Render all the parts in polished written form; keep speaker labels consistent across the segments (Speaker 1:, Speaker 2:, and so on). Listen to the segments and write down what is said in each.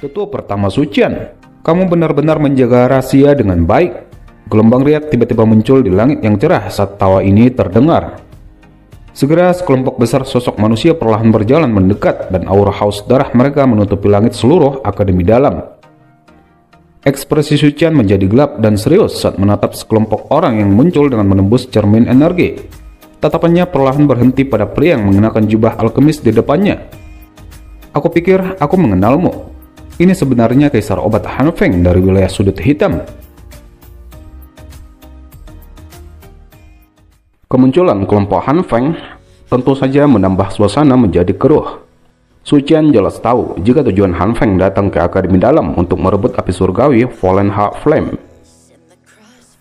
Speaker 1: Tutur pertama Sucian, kamu benar-benar menjaga rahasia dengan baik. Gelombang riak tiba-tiba muncul di langit yang cerah saat tawa ini terdengar. Segera sekelompok besar sosok manusia perlahan berjalan mendekat dan aura haus darah mereka menutupi langit seluruh akademi dalam. Ekspresi Sucian menjadi gelap dan serius saat menatap sekelompok orang yang muncul dengan menembus cermin energi. Tatapannya perlahan berhenti pada pria yang mengenakan jubah alkemis di depannya. Aku pikir aku mengenalmu. Ini sebenarnya Kaisar Obat Han Feng dari wilayah sudut hitam. Kemunculan kelompok Han Feng tentu saja menambah suasana menjadi keruh. Sucian jelas tahu jika tujuan Han Feng datang ke Akademi Dalam untuk merebut api surgawi Fallen Heart Flame.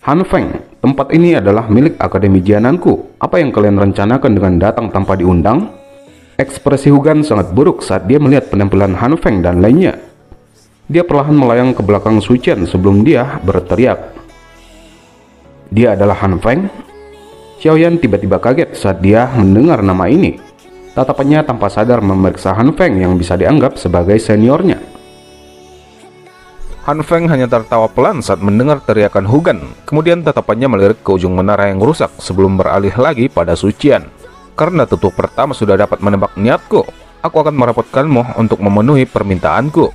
Speaker 1: Han Feng, tempat ini adalah milik Akademi Jiananku. Apa yang kalian rencanakan dengan datang tanpa diundang? Ekspresi Hugan sangat buruk saat dia melihat penampilan Han Feng dan lainnya. Dia perlahan melayang ke belakang Sucian sebelum dia berteriak. Dia adalah Han Feng? Xiaoyan tiba-tiba kaget saat dia mendengar nama ini. Tatapannya tanpa sadar memeriksa Han Feng yang bisa dianggap sebagai seniornya.
Speaker 2: Han Feng hanya tertawa pelan saat mendengar teriakan Hugan. Kemudian tatapannya melirik ke ujung menara yang rusak sebelum beralih lagi pada Sucian. Karena tutur pertama sudah dapat menebak niatku, aku akan merepotkanmu untuk memenuhi permintaanku.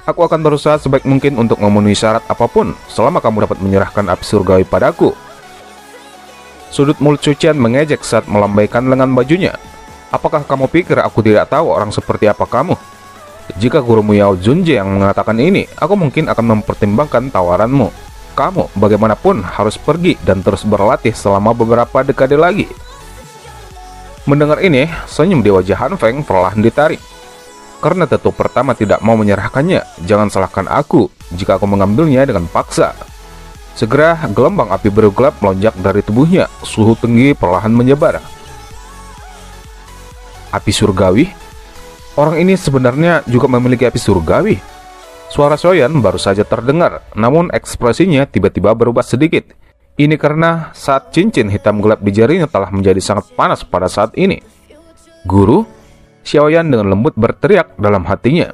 Speaker 2: Aku akan berusaha sebaik mungkin untuk memenuhi syarat apapun selama kamu dapat menyerahkan api surgawi padaku. Sudut mulut Sucian mengejek saat melambaikan lengan bajunya. Apakah kamu pikir aku tidak tahu orang seperti apa kamu? Jika gurumu Yao Junje yang mengatakan ini, aku mungkin akan mempertimbangkan tawaranmu. Kamu bagaimanapun harus pergi dan terus berlatih selama beberapa dekade lagi. Mendengar ini, senyum di wajah Han Feng perlahan ditarik. Karena tutur pertama tidak mau menyerahkannya, jangan salahkan aku jika aku mengambilnya dengan paksa. Segera gelombang api biru gelap melonjak dari tubuhnya, suhu tinggi perlahan menyebar. Api surgawi? Orang ini sebenarnya juga memiliki api surgawi. Suara Xiaoyan baru saja terdengar, namun ekspresinya tiba-tiba berubah sedikit. Ini karena saat cincin hitam gelap di jarinya telah menjadi sangat panas pada saat ini. Guru? Xiaoyan dengan lembut berteriak dalam hatinya.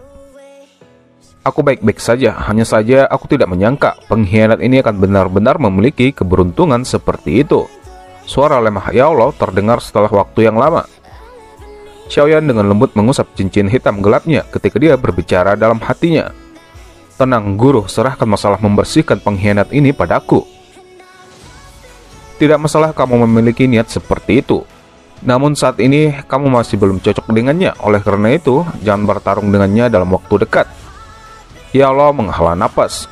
Speaker 2: Aku baik-baik saja, hanya saja aku tidak menyangka pengkhianat ini akan benar-benar memiliki keberuntungan seperti itu. Suara lemah Ya Allah terdengar setelah waktu yang lama. Xiaoyan dengan lembut mengusap cincin hitam gelapnya ketika dia berbicara dalam hatinya. Tenang guru, serahkan masalah membersihkan pengkhianat ini padaku. Tidak masalah kamu memiliki niat seperti itu. Namun saat ini kamu masih belum cocok dengannya. Oleh karena itu, jangan bertarung dengannya dalam waktu dekat. Ya Allah menghela napas.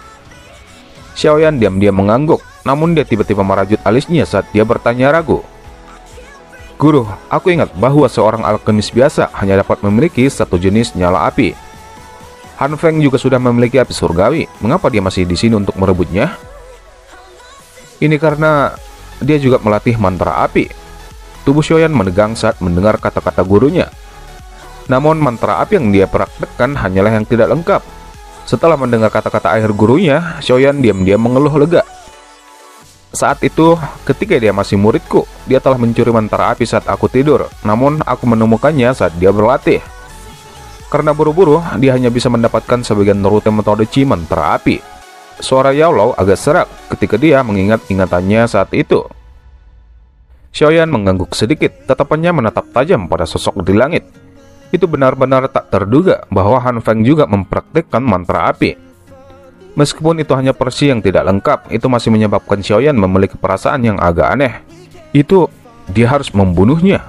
Speaker 2: Xiaoyan diam-diam mengangguk. Namun dia tiba-tiba merajut alisnya saat dia bertanya ragu. Guru, aku ingat bahwa seorang alkemis biasa hanya dapat memiliki satu jenis nyala api. Han Feng juga sudah memiliki api surgawi. Mengapa dia masih di sini untuk merebutnya? Ini karena dia juga melatih mantra api. Tubuh Xiaoyan menegang saat mendengar kata-kata gurunya. Namun mantra api yang dia praktekkan hanyalah yang tidak lengkap. Setelah mendengar kata-kata akhir gurunya, Xiaoyan diam-diam mengeluh lega. Saat itu, ketika dia masih muridku, dia telah mencuri mantra api saat aku tidur. Namun aku menemukannya saat dia berlatih. Karena buru-buru, dia hanya bisa mendapatkan sebagian rute metode Chi mantra api. Suara Yao Lao agak serak ketika dia mengingat ingatannya saat itu. Xiaoyan mengangguk sedikit, tatapannya menatap tajam pada sosok di langit. Itu benar-benar tak terduga bahwa Han Feng juga mempraktikkan mantra api. Meskipun itu hanya versi yang tidak lengkap, itu masih menyebabkan Xiaoyan memiliki perasaan yang agak aneh. Itu, dia harus membunuhnya.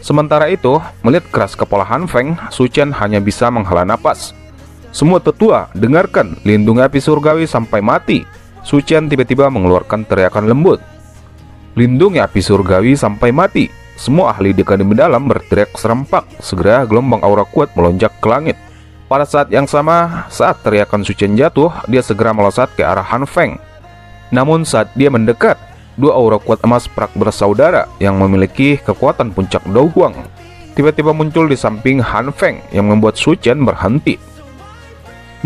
Speaker 2: Sementara itu, melihat keras kepala Han Feng, Sucian hanya bisa menghela napas. Semua tetua, dengarkan, lindungi api surgawi sampai mati. Sucian tiba-tiba mengeluarkan teriakan lembut. Lindungi api surgawi sampai mati. Semua ahli di Akademi Dalam berteriak serempak. Segera gelombang aura kuat melonjak ke langit. Pada saat yang sama, saat teriakan Sucian jatuh, dia segera melesat ke arah Han Feng. Namun saat dia mendekat, dua aura kuat emas prak bersaudara yang memiliki kekuatan puncak Dou Huang tiba-tiba muncul di samping Han Feng yang membuat Sucian berhenti.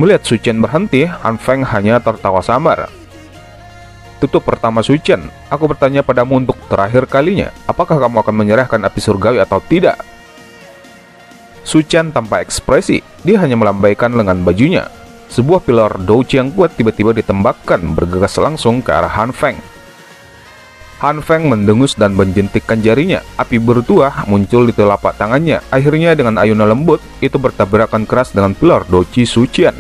Speaker 2: Melihat Sucian berhenti, Han Feng hanya tertawa samar. Tutup pertama Sucian, aku bertanya padamu untuk terakhir kalinya, apakah kamu akan menyerahkan api surgawi atau tidak? Su Qian tanpa ekspresi, dia hanya melambaikan lengan bajunya. Sebuah pilar douji yang kuat tiba-tiba ditembakkan bergegas langsung ke arah Han Feng. Han Feng mendengus dan menjentikkan jarinya. Api bertuah muncul di telapak tangannya. Akhirnya dengan ayunan lembut, itu bertabrakan keras dengan pilar douji Su Qian.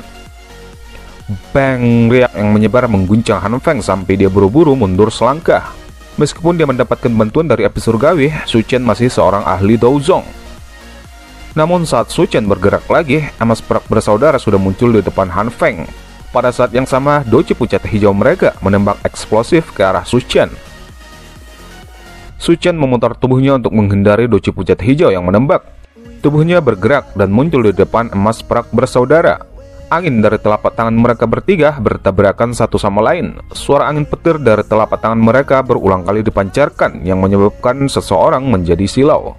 Speaker 2: Bang! Riak yang menyebar mengguncang Han Feng sampai dia buru-buru mundur selangkah. Meskipun dia mendapatkan bantuan dari api surgawi, Su Qian masih seorang ahli Douzong. Namun saat Su Qian bergerak lagi, emas perak bersaudara sudah muncul di depan Han Feng. Pada saat yang sama, douji pucat hijau mereka menembak eksplosif ke arah Su Qian. Su Qian memutar tubuhnya untuk menghindari douji pucat hijau yang menembak. Tubuhnya bergerak dan muncul di depan emas perak bersaudara. Angin dari telapak tangan mereka bertiga bertabrakan satu sama lain. Suara angin petir dari telapak tangan mereka berulang kali dipancarkan yang menyebabkan seseorang menjadi silau.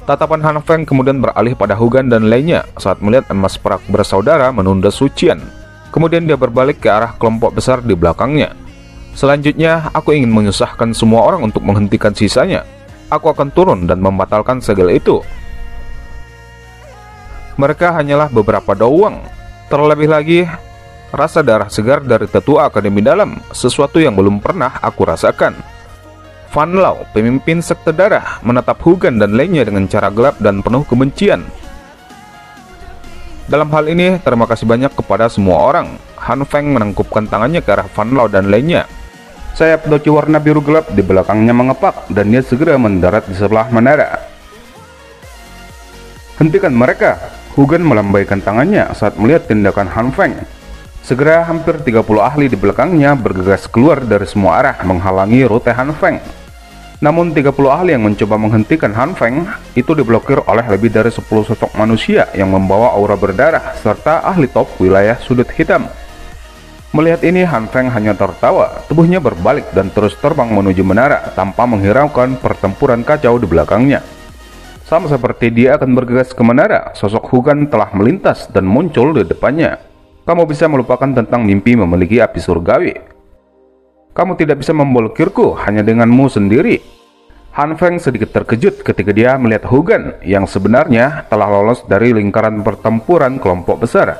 Speaker 2: Tatapan Han Feng kemudian beralih pada Hu Gan dan lainnya saat melihat emas perak bersaudara menunda Su Qian. Kemudian dia berbalik ke arah kelompok besar di belakangnya. Selanjutnya, aku ingin menyusahkan semua orang untuk menghentikan sisanya. Aku akan turun dan membatalkan segel itu. Mereka hanyalah beberapa doang. Terlebih lagi, rasa darah segar dari tetua Akademi Dalam, sesuatu yang belum pernah aku rasakan. Fan Lao, pemimpin sekte darah, menatap Hu Gan dan lainnya dengan cara gelap dan penuh kebencian. Dalam hal ini, terima kasih banyak kepada semua orang. Han Feng menangkupkan tangannya ke arah Fan Lao dan lainnya. Sayap douji warna biru gelap di belakangnya mengepak dan dia segera mendarat di sebelah menara. Hentikan mereka! Hu Gan melambaikan tangannya saat melihat tindakan Han Feng. Segera hampir 30 ahli di belakangnya bergegas keluar dari semua arah menghalangi rute Han Feng. Namun 30 ahli yang mencoba menghentikan Han Feng itu diblokir oleh lebih dari 10 sosok manusia yang membawa aura berdarah serta ahli top wilayah sudut hitam. Melihat ini, Han Feng hanya tertawa. Tubuhnya berbalik dan terus terbang menuju menara tanpa menghiraukan pertempuran kacau di belakangnya. Sama seperti dia akan bergegas ke menara, sosok Hu Gan telah melintas dan muncul di depannya. Kamu bisa melupakan tentang mimpi memiliki api surgawi. Kamu tidak bisa memblokirku hanya denganmu sendiri. Han Feng sedikit terkejut ketika dia melihat Hu Gan yang sebenarnya telah lolos dari lingkaran pertempuran kelompok besar.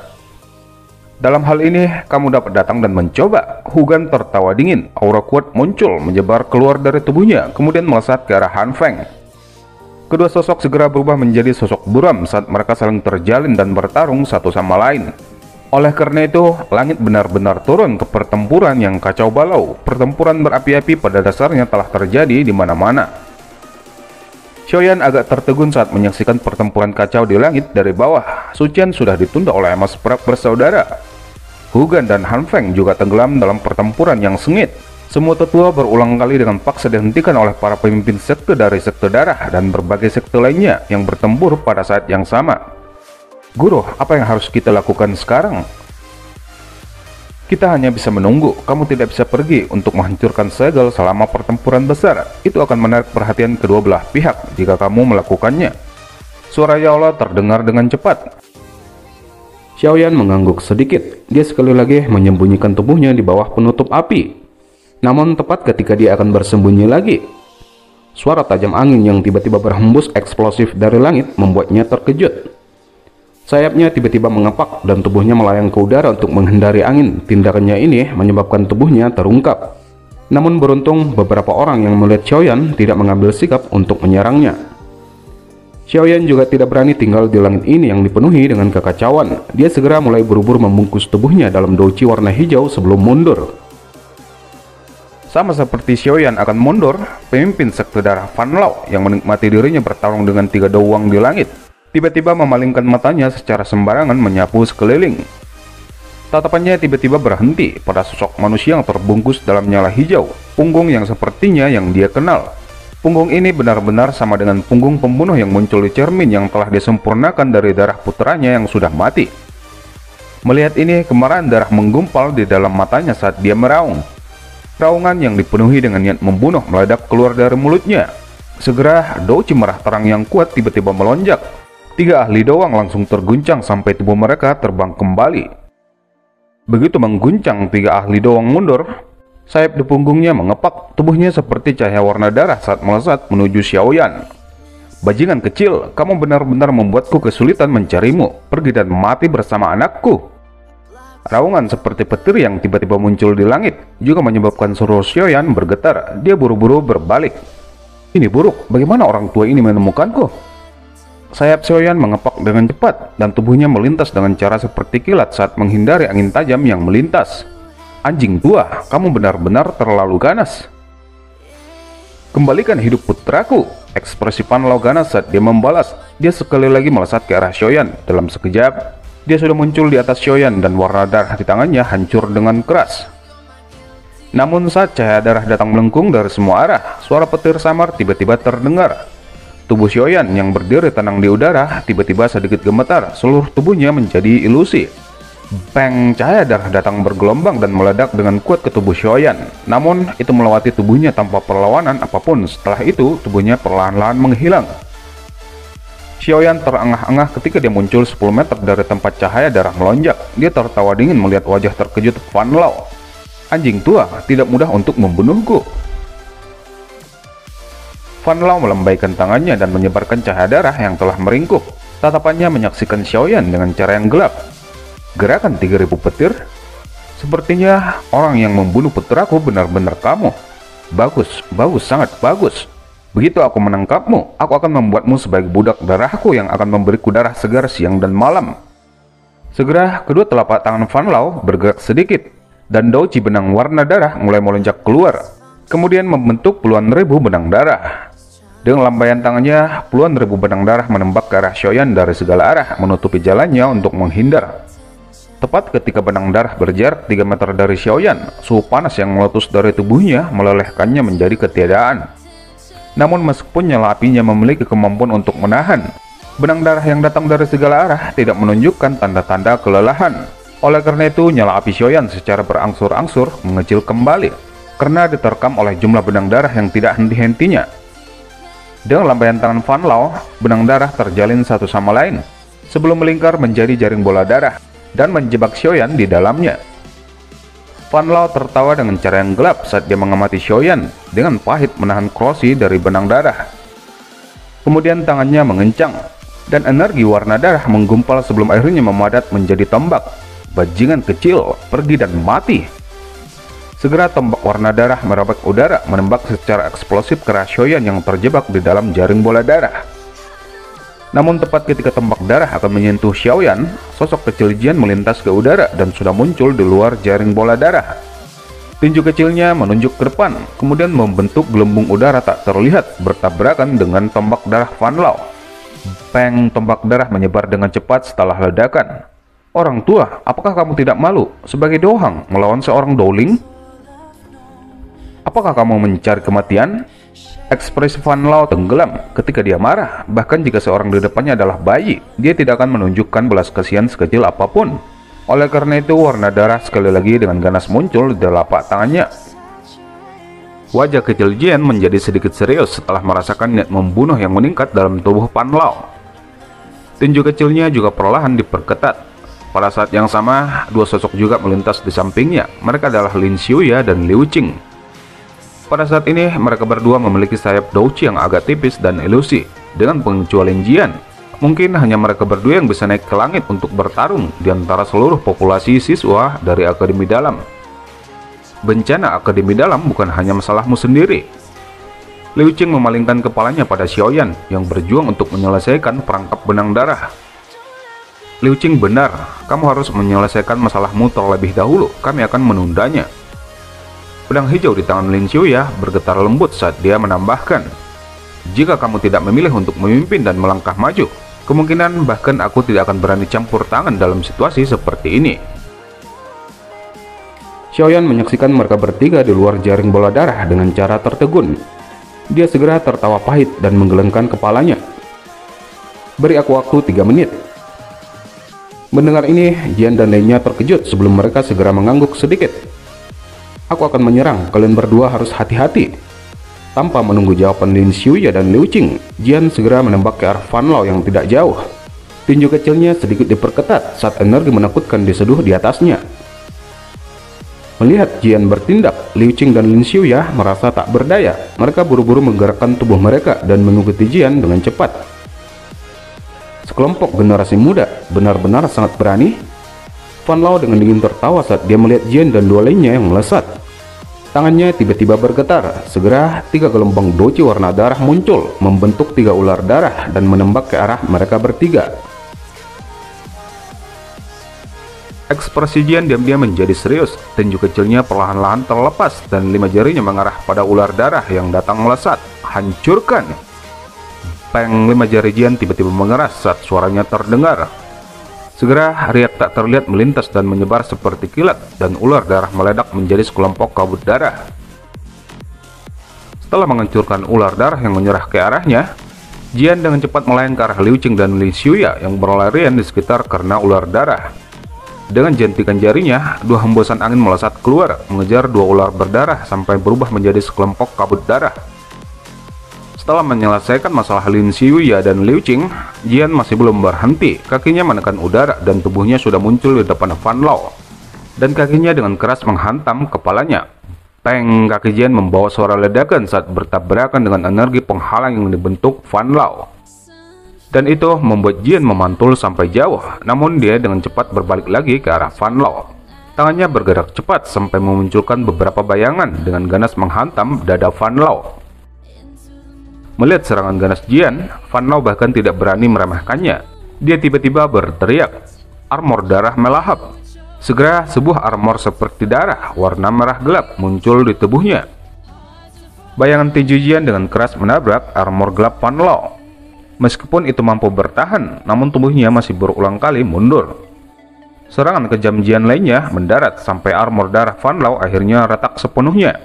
Speaker 2: Dalam hal ini, kamu dapat datang dan mencoba. Hu Gan tertawa dingin. Aura kuat muncul, menyebar keluar dari tubuhnya, kemudian melesat ke arah Han Feng. Kedua sosok segera berubah menjadi sosok buram saat mereka saling terjalin dan bertarung satu sama lain. Oleh karena itu, langit benar-benar turun ke pertempuran yang kacau balau. Pertempuran berapi-api pada dasarnya telah terjadi di mana-mana. Xiaoyan agak tertegun saat menyaksikan pertempuran kacau di langit dari bawah. Su Qian sudah ditunda oleh emas perak bersaudara. Hu Gan dan Han Feng juga tenggelam dalam pertempuran yang sengit. Semua tetua berulang kali dengan paksa dihentikan oleh para pemimpin sekte dari sekte darah dan berbagai sekte lainnya yang bertempur pada saat yang sama. Guru, apa yang harus kita lakukan sekarang? Kita hanya bisa menunggu. Kamu tidak bisa pergi untuk menghancurkan segel selama pertempuran besar. Itu akan menarik perhatian kedua belah pihak jika kamu melakukannya. Suara Yaola terdengar dengan cepat.
Speaker 1: Xiaoyan mengangguk sedikit. Dia sekali lagi menyembunyikan tubuhnya di bawah penutup api. Namun tepat ketika dia akan bersembunyi lagi, suara tajam angin yang tiba-tiba berhembus eksplosif dari langit membuatnya terkejut. Sayapnya tiba-tiba mengepak dan tubuhnya melayang ke udara untuk menghindari angin. Tindakannya ini menyebabkan tubuhnya terungkap. Namun beruntung beberapa orang yang melihat Xiaoyan tidak mengambil sikap untuk menyerangnya. Xiaoyan juga tidak berani tinggal di langit ini yang dipenuhi dengan kekacauan. Dia segera mulai buru-buru membungkus tubuhnya dalam douji warna hijau sebelum mundur. Sama seperti Xiaoyan akan mundur, pemimpin sekte darah Fan Lao yang menikmati dirinya bertarung dengan 3 doang di langit, tiba-tiba memalingkan matanya secara sembarangan menyapu sekeliling. Tatapannya tiba-tiba berhenti pada sosok manusia yang terbungkus dalam nyala hijau, punggung yang sepertinya yang dia kenal. Punggung ini benar-benar sama dengan punggung pembunuh yang muncul di cermin yang telah disempurnakan dari darah putranya yang sudah mati. Melihat ini, kemarahan darah menggumpal di dalam matanya saat dia meraung. Raungan yang dipenuhi dengan niat membunuh meledak keluar dari mulutnya. Segera, douji merah terang yang kuat tiba-tiba melonjak. 3 ahli doang langsung terguncang sampai tubuh mereka terbang kembali. Begitu mengguncang 3 ahli doang mundur, sayap di punggungnya mengepak, tubuhnya seperti cahaya warna darah saat melesat menuju Xiaoyan. Bajingan kecil, kamu benar-benar membuatku kesulitan mencarimu. Pergi dan mati bersama anakku. Raungan seperti petir yang tiba-tiba muncul di langit juga menyebabkan seluruh Xiaoyan bergetar. Dia buru-buru berbalik. Ini buruk, bagaimana orang tua ini menemukanku? Sayap Xiaoyan mengepak dengan cepat dan tubuhnya melintas dengan cara seperti kilat saat menghindari angin tajam yang melintas. Anjing tua, kamu benar-benar terlalu ganas. Kembalikan hidup putraku. Ekspresi Fan Lao ganas saat dia membalas. Dia sekali lagi melesat ke arah Xiaoyan. Dalam sekejap, dia sudah muncul di atas Xiaoyan dan warna darah di tangannya hancur dengan keras. Namun saat cahaya darah datang melengkung dari semua arah, suara petir samar tiba-tiba terdengar. Tubuh Xiaoyan yang berdiri tenang di udara tiba-tiba sedikit gemetar, seluruh tubuhnya menjadi ilusi. Bang, cahaya darah datang bergelombang dan meledak dengan kuat ke tubuh Xiaoyan. Namun itu melewati tubuhnya tanpa perlawanan apapun. Setelah itu tubuhnya perlahan-lahan menghilang. Xiaoyan terengah-engah ketika dia muncul 10 meter dari tempat cahaya darah melonjak. Dia tertawa dingin melihat wajah terkejut Fan Lao. Anjing tua, tidak mudah untuk membunuhku. Fan Lao melambaikan tangannya dan menyebarkan cahaya darah yang telah meringkuk. Tatapannya menyaksikan Xiaoyan dengan cara yang gelap. Gerakan 3000 petir? Sepertinya orang yang membunuh putraku benar-benar kamu. Bagus, bagus, sangat bagus. Begitu aku menangkapmu, aku akan membuatmu sebagai budak darahku yang akan memberiku darah segar siang dan malam. Segera kedua telapak tangan Fan Lao bergerak sedikit, dan dauci benang warna darah mulai melonjak keluar, kemudian membentuk puluhan ribu benang darah. Dengan lambaian tangannya, puluhan ribu benang darah menembak ke arah Xiaoyan dari segala arah, menutupi jalannya untuk menghindar. Tepat ketika benang darah berjarak 3 meter dari Xiaoyan, suhu panas yang meletus dari tubuhnya melelehkannya menjadi ketiadaan. Namun meskipun nyala apinya memiliki kemampuan untuk menahan, benang darah yang datang dari segala arah tidak menunjukkan tanda-tanda kelelahan. Oleh karena itu, nyala api Xiaoyan secara berangsur-angsur mengecil kembali, karena diterkam oleh jumlah benang darah yang tidak henti-hentinya. Dengan lambaian tangan Fan Lao, benang darah terjalin satu sama lain, sebelum melingkar menjadi jaring bola darah, dan menjebak Xiaoyan di dalamnya. Fan Lao tertawa dengan cara yang gelap saat dia mengamati Xiaoyan dengan pahit menahan krosi dari benang darah. Kemudian tangannya mengencang, dan energi warna darah menggumpal sebelum akhirnya memadat menjadi tombak. Bajingan kecil, pergi dan mati. Segera tombak warna darah merobek udara, menembak secara eksplosif ke arah Xiaoyan yang terjebak di dalam jaring bola darah. Namun tepat ketika tombak darah akan menyentuh Xiaoyan, sosok kecil Jian melintas ke udara dan sudah muncul di luar jaring bola darah. Tinju kecilnya menunjuk ke depan, kemudian membentuk gelembung udara tak terlihat bertabrakan dengan tombak darah Fan Lao. Peng, tombak darah menyebar dengan cepat setelah ledakan. Orang tua, apakah kamu tidak malu sebagai Dohang melawan seorang Dowling? Apakah kamu mencari kematian? Ekspresi Fan Lao tenggelam ketika dia marah. Bahkan jika seorang di depannya adalah bayi, dia tidak akan menunjukkan belas kasihan sekecil apapun. Oleh karena itu, warna darah sekali lagi dengan ganas muncul di telapak tangannya. Wajah kecil Jian menjadi sedikit serius setelah merasakan niat membunuh yang meningkat dalam tubuh Fan Lao. Tinju kecilnya juga perlahan diperketat. Pada saat yang sama, dua sosok juga melintas di sampingnya. Mereka adalah Lin Xiuya dan Liu Qing. Pada saat ini, mereka berdua memiliki sayap douci yang agak tipis dan ilusi. Dengan pengecualian Jian, mungkin hanya mereka berdua yang bisa naik ke langit untuk bertarung di antara seluruh populasi siswa dari Akademi Dalam. Bencana Akademi Dalam bukan hanya masalahmu sendiri. Liu Qing memalingkan kepalanya pada Xiaoyan yang berjuang untuk menyelesaikan perangkap benang darah. Liu Qing, benar, kamu harus menyelesaikan masalahmu terlebih dahulu, kami akan menundanya. Pedang hijau di tangan Lin Xiuya bergetar lembut saat dia menambahkan, jika kamu tidak memilih untuk memimpin dan melangkah maju, kemungkinan bahkan aku tidak akan berani campur tangan dalam situasi seperti ini. Xiaoyan menyaksikan mereka bertiga di luar jaring bola darah dengan cara tertegun. Dia segera tertawa pahit dan menggelengkan kepalanya. Beri aku waktu 3 menit. Mendengar ini, Jian dan lainnya terkejut sebelum mereka segera mengangguk sedikit. Aku akan menyerang, kalian berdua harus hati-hati. Tanpa menunggu jawaban Lin Xiuya dan Liu Qing, Jian segera menembak ke arah Fan Lao yang tidak jauh. Tinju kecilnya sedikit diperketat saat energi menakutkan diseduh di atasnya. Melihat Jian bertindak, Liu Qing dan Lin Xiuya merasa tak berdaya. Mereka buru-buru menggerakkan tubuh mereka dan mengikuti Jian dengan cepat. Sekelompok generasi muda benar-benar sangat berani. Fan Lao dengan dingin tertawa saat dia melihat Jian dan dua lainnya yang melesat. Tangannya tiba-tiba bergetar. Segera 3 gelombang doci warna darah muncul, membentuk 3 ular darah dan menembak ke arah mereka bertiga. Ekspresi Jian diam-diam menjadi serius. Tinju kecilnya perlahan-lahan terlepas dan 5 jarinya mengarah pada ular darah yang datang melesat. Hancurkan! Peng, 5 jari Jian tiba-tiba mengeras saat suaranya terdengar. Segera riak tak terlihat melintas dan menyebar seperti kilat, dan ular darah meledak menjadi sekelompok kabut darah. Setelah menghancurkan ular darah yang menyerah ke arahnya, Jian dengan cepat melayang ke arah Liu Qing dan Lin Xiuya yang berlarian di sekitar karena ular darah. Dengan jentikan jarinya, 2 hembusan angin melesat keluar, mengejar 2 ular berdarah sampai berubah menjadi sekelompok kabut darah. Setelah menyelesaikan masalah Lin Xiuya dan Liu Qing, Jian masih belum berhenti. Kakinya menekan udara dan tubuhnya sudah muncul di depan Fan Lao. Dan kakinya dengan keras menghantam kepalanya. Peng, kaki Jian membawa suara ledakan saat bertabrakan dengan energi penghalang yang dibentuk Fan Lao. Dan itu membuat Jian memantul sampai jauh, namun dia dengan cepat berbalik lagi ke arah Fan Lao. Tangannya bergerak cepat sampai memunculkan beberapa bayangan dengan ganas menghantam dada Fan Lao. Melihat serangan ganas Jian, Fan Lao bahkan tidak berani meremehkannya. Dia tiba-tiba berteriak, "Armor darah melahap!" Segera sebuah armor seperti darah warna merah gelap muncul di tubuhnya. Bayangan tinju Jian dengan keras menabrak armor gelap Fan Lao. Meskipun itu mampu bertahan, namun tubuhnya masih berulang kali mundur. Serangan kejam Jian lainnya mendarat sampai armor darah Fan Lao akhirnya retak sepenuhnya.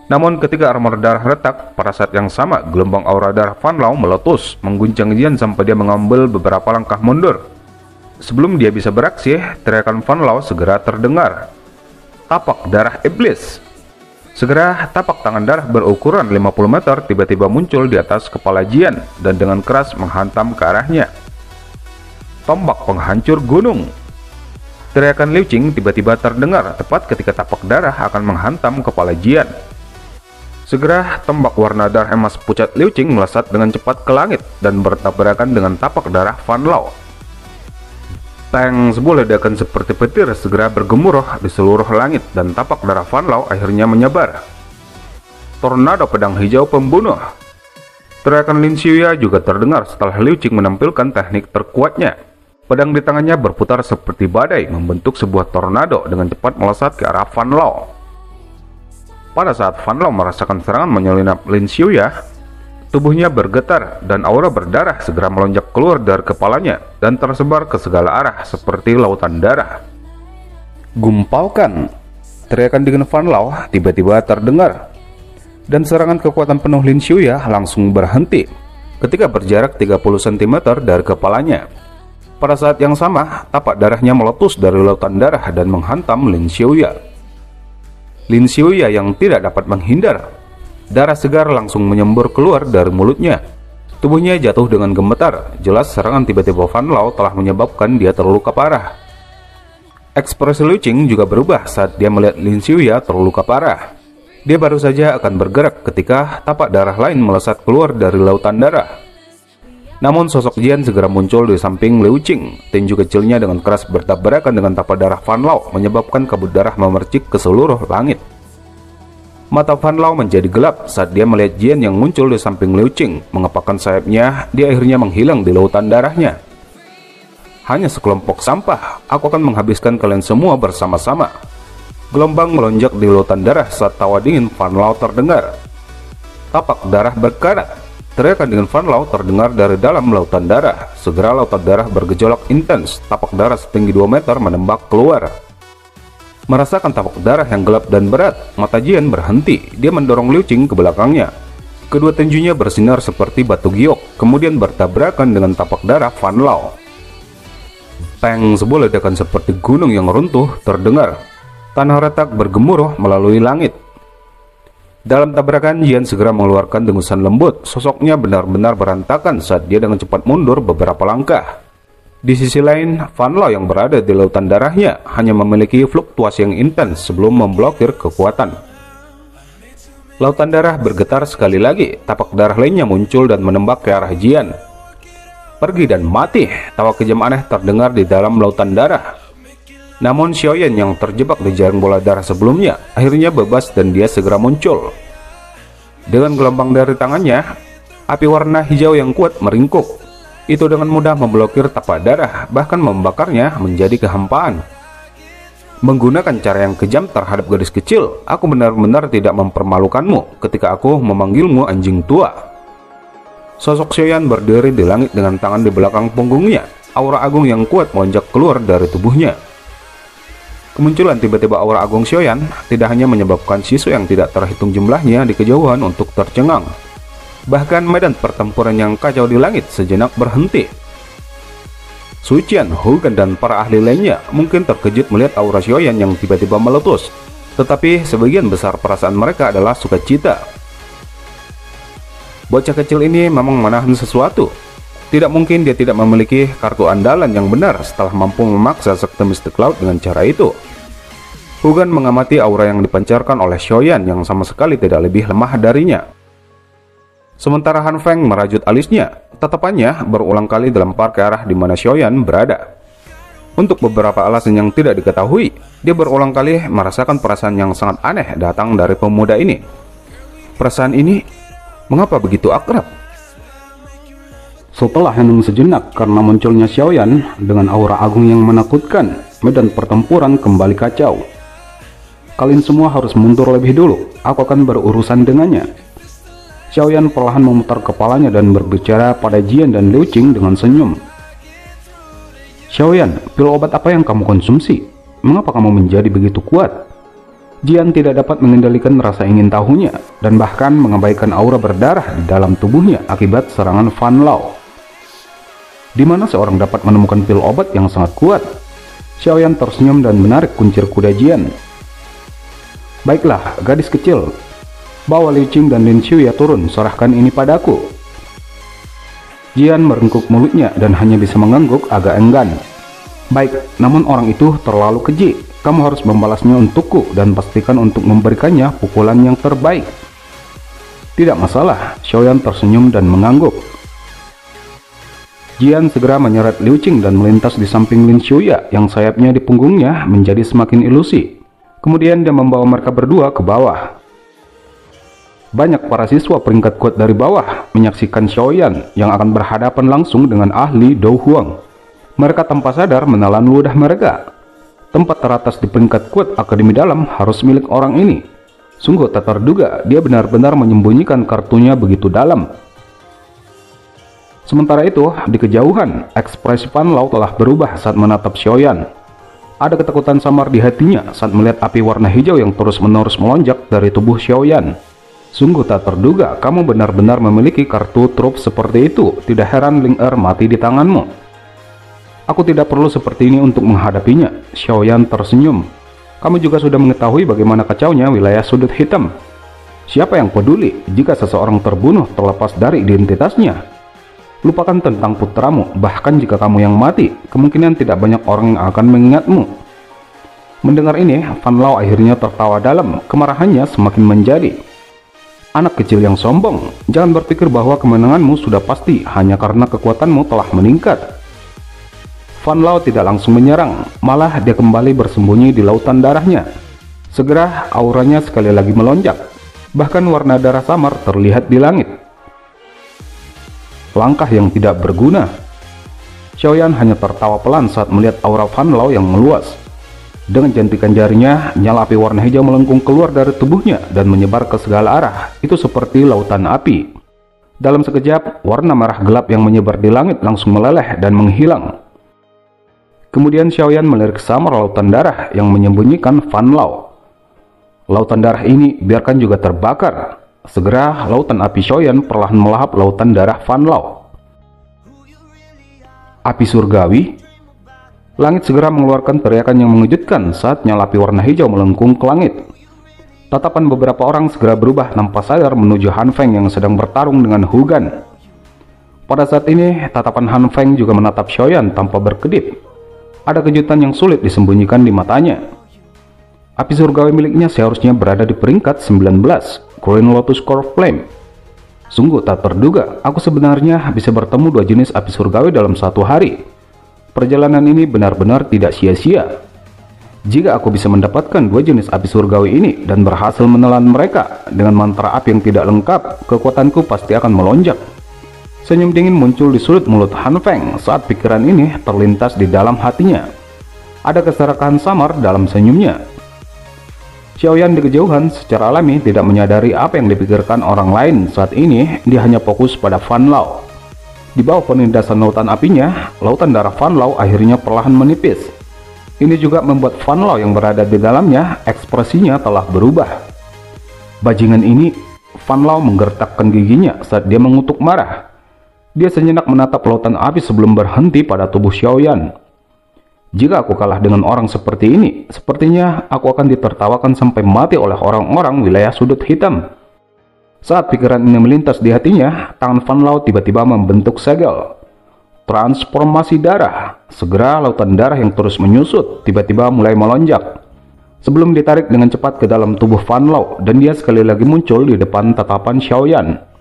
Speaker 1: Namun ketika armor darah retak, pada saat yang sama gelombang aura darah Fan Lao meletus, mengguncang Jian sampai dia mengambil beberapa langkah mundur. Sebelum dia bisa beraksi, teriakan Fan Lao segera terdengar. "Tapak darah iblis!" Segera tapak tangan darah berukuran 50 meter tiba-tiba muncul di atas kepala Jian dan dengan keras menghantam ke arahnya. "Tombak penghancur gunung!" Teriakan Liu Qing tiba-tiba terdengar tepat ketika tapak darah akan menghantam kepala Jian. Segera tombak warna darah emas pucat Liu Qing melesat dengan cepat ke langit dan bertabrakan dengan tapak darah Fan Lao. Teng, sebuah ledakan seperti petir segera bergemuruh di seluruh langit dan tapak darah Fan Lao akhirnya menyebar. Tornado pedang hijau pembunuh. Teriakan Lin Xiuya juga terdengar setelah Liu Qing menampilkan teknik terkuatnya. Pedang di tangannya berputar seperti badai membentuk sebuah tornado dengan cepat melesat ke arah Fan Lao. Pada saat Fan Lao merasakan serangan menyelinap Lin Xiuya, tubuhnya bergetar dan aura berdarah segera melonjak keluar dari kepalanya dan tersebar ke segala arah seperti lautan darah. "Gumpalkan!" Teriakan dingin Fan Lao tiba-tiba terdengar. Dan serangan kekuatan penuh Lin Xiuya langsung berhenti ketika berjarak 30 cm dari kepalanya. Pada saat yang sama, tapak darahnya meletus dari lautan darah dan menghantam Lin Xiuya. Lin Xiuya yang tidak dapat menghindar. Darah segar langsung menyembur keluar dari mulutnya. Tubuhnya jatuh dengan gemetar. Jelas serangan tiba-tiba Fan Lao telah menyebabkan dia terluka parah. Ekspresi Liu Qing juga berubah saat dia melihat Lin Xiuya terluka parah. Dia baru saja akan bergerak ketika tapak darah lain melesat keluar dari lautan darah. Namun sosok Jian segera muncul di samping Liu Qing. Tinju kecilnya dengan keras bertabrakan dengan tapak darah Fan Lao menyebabkan kabut darah memercik ke seluruh langit. Mata Fan Lao menjadi gelap saat dia melihat Jian yang muncul di samping Liu Qing. Mengepakkan sayapnya, dia akhirnya menghilang di lautan darahnya. "Hanya sekelompok sampah, aku akan menghabiskan kalian semua bersama-sama." Gelombang melonjak di lautan darah saat tawa dingin Fan Lao terdengar. Tapak darah berkarat. Teriakan dingin Fan Lao terdengar dari dalam lautan darah. Segera lautan darah bergejolak intens. Tapak darah setinggi 2 meter menembak keluar. Merasakan tapak darah yang gelap dan berat, mata Jian berhenti. Dia mendorong Liu Qing ke belakangnya. Kedua tinjunya bersinar seperti batu giok, kemudian bertabrakan dengan tapak darah Fan Lao. Peng, sebuah ledakan seperti gunung yang runtuh terdengar. Tanah retak bergemuruh melalui langit. Dalam tabrakan, Jian segera mengeluarkan dengusan lembut. Sosoknya benar-benar berantakan saat dia dengan cepat mundur beberapa langkah. Di sisi lain, Van Lao yang berada di lautan darahnya hanya memiliki fluktuasi yang intens sebelum memblokir kekuatan. Lautan darah bergetar sekali lagi, tapak darah lainnya muncul dan menembak ke arah Jian. Pergi dan mati, tawa kejam aneh terdengar di dalam lautan darah. Namun Xiaoyan yang terjebak di jaring bola darah sebelumnya akhirnya bebas dan dia segera muncul. Dengan gelombang dari tangannya, api warna hijau yang kuat meringkuk. Itu dengan mudah memblokir tapak darah, bahkan membakarnya menjadi kehampaan. Menggunakan cara yang kejam terhadap gadis kecil, aku benar-benar tidak mempermalukanmu ketika aku memanggilmu anjing tua. Sosok Xiaoyan berdiri di langit dengan tangan di belakang punggungnya. Aura agung yang kuat melonjak keluar dari tubuhnya. Kemunculan tiba-tiba aura agung Xiaoyan tidak hanya menyebabkan siswa yang tidak terhitung jumlahnya di kejauhan untuk tercengang. Bahkan medan pertempuran yang kacau di langit sejenak berhenti. Su Qian, Hu Gan, dan para ahli lainnya mungkin terkejut melihat aura Xiaoyan yang tiba-tiba meletus. Tetapi sebagian besar perasaan mereka adalah sukacita. Bocah kecil ini memang menahan sesuatu. Tidak mungkin dia tidak memiliki kartu andalan yang benar setelah mampu memaksa sekte mistik laut dengan cara itu. Hu Gan mengamati aura yang dipancarkan oleh Xiaoyan yang sama sekali tidak lebih lemah darinya. Sementara Han Feng merajut alisnya, tatapannya berulang kali dilempar ke arah di mana Xiaoyan berada. Untuk beberapa alasan yang tidak diketahui, dia berulang kali merasakan perasaan yang sangat aneh datang dari pemuda ini. Perasaan ini, mengapa begitu akrab?
Speaker 2: Setelah hening sejenak karena munculnya Xiaoyan dengan aura agung yang menakutkan, medan pertempuran kembali kacau. Kalian semua harus mundur lebih dulu, aku akan berurusan dengannya. Xiaoyan perlahan memutar kepalanya dan berbicara pada Jian dan Liu Qing dengan senyum. Xiaoyan, pil obat apa yang kamu konsumsi? Mengapa kamu menjadi begitu kuat? Jian tidak dapat mengendalikan rasa ingin tahunya dan bahkan mengabaikan aura berdarah di dalam tubuhnya akibat serangan Van Lao. Di mana seorang dapat menemukan pil obat yang sangat kuat? Xiaoyan tersenyum dan menarik kuncir kuda Jian. Baiklah, gadis kecil. Bawa Liu Qing dan Lin Xiu ya turun, serahkan ini padaku. Jian merengkuk mulutnya dan hanya bisa mengangguk agak enggan. Baik, namun orang itu terlalu keji. Kamu harus membalasnya untukku dan pastikan untuk memberikannya pukulan yang terbaik. Tidak masalah, Xiaoyan tersenyum dan mengangguk. Jian segera menyeret Liu Qing dan melintas di samping Lin Xiu ya yang sayapnya di punggungnya menjadi semakin ilusi. Kemudian dia membawa mereka berdua ke bawah. Banyak para siswa peringkat kuat dari bawah menyaksikan Xiaoyan yang akan berhadapan langsung dengan ahli Dou Huang. Mereka tanpa sadar menelan ludah mereka. Tempat teratas di peringkat kuat Akademi Dalam harus milik orang ini. Sungguh tak terduga dia benar-benar menyembunyikan kartunya begitu dalam. Sementara itu, di kejauhan, ekspresi Van Lao telah berubah saat menatap Xiaoyan. Ada ketakutan samar di hatinya saat melihat api warna hijau yang terus-menerus melonjak dari tubuh Xiaoyan. Sungguh tak terduga kamu benar-benar memiliki kartu trup seperti itu. Tidak heran Ling Er mati di tanganmu. Aku tidak perlu seperti ini untuk menghadapinya. Xiaoyan tersenyum. Kamu juga sudah mengetahui bagaimana kacaunya wilayah sudut hitam. Siapa yang peduli jika seseorang terbunuh terlepas dari identitasnya? Lupakan tentang putramu. Bahkan jika kamu yang mati, kemungkinan tidak banyak orang yang akan mengingatmu. Mendengar ini, Van Lao akhirnya tertawa dalam. Kemarahannya semakin menjadi. Anak kecil yang sombong, jangan berpikir bahwa kemenanganmu sudah pasti hanya karena kekuatanmu telah meningkat. Van Lao tidak langsung menyerang, malah dia kembali bersembunyi di lautan darahnya. Segera auranya sekali lagi melonjak, bahkan warna darah samar terlihat di langit. Langkah yang tidak berguna. Xiaoyan hanya tertawa pelan saat melihat aura Van Lao yang meluas. Dengan jentikan jarinya, nyala api warna hijau melengkung keluar dari tubuhnya dan menyebar ke segala arah. Itu seperti lautan api. Dalam sekejap, warna merah gelap yang menyebar di langit langsung meleleh dan menghilang. Kemudian Xiaoyan melirik samar lautan darah yang menyembunyikan Van Lao. Lautan darah ini biarkan juga terbakar. Segera lautan api Xiaoyan perlahan melahap lautan darah Van Lao. Api surgawi. Langit segera mengeluarkan teriakan yang mengejutkan saat nyala api warna hijau melengkung ke langit. Tatapan beberapa orang segera berubah tanpa sadar menuju Han Feng yang sedang bertarung dengan Hu Gan.
Speaker 1: Pada saat ini, tatapan Han Feng juga menatap Xiaoyan tanpa berkedip. Ada kejutan yang sulit disembunyikan di matanya. Api surgawi miliknya seharusnya berada di peringkat 19, Green Lotus Core Flame. Sungguh tak terduga, aku sebenarnya bisa bertemu dua jenis api surgawi dalam satu hari. Perjalanan ini benar-benar tidak sia-sia. Jika aku bisa mendapatkan dua jenis api surgawi ini dan berhasil menelan mereka dengan mantra api yang tidak lengkap, kekuatanku pasti akan melonjak. Senyum dingin muncul di sudut mulut Han Feng saat pikiran ini terlintas di dalam hatinya. Ada keserakahan samar dalam senyumnya. Xiaoyan di kejauhan secara alami tidak menyadari apa yang dipikirkan orang lain saat ini. Dia hanya fokus pada Fan Lao. Di bawah penindasan lautan apinya, lautan darah Fan Lao akhirnya perlahan menipis. Ini juga membuat Fan Lao yang berada di dalamnya ekspresinya telah berubah. Bajingan ini, Fan Lao menggertakkan giginya saat dia mengutuk marah. Dia sejenak menatap lautan api sebelum berhenti pada tubuh Xiaoyan. Jika aku kalah dengan orang seperti ini, sepertinya aku akan ditertawakan sampai mati oleh orang-orang wilayah sudut hitam. Saat pikiran ini melintas di hatinya, tangan Fan Lao tiba-tiba membentuk segel. Transformasi darah. Segera lautan darah yang terus menyusut tiba-tiba mulai melonjak sebelum ditarik dengan cepat ke dalam tubuh Fan Lao, dan dia sekali lagi muncul di depan tatapan Xiaoyan.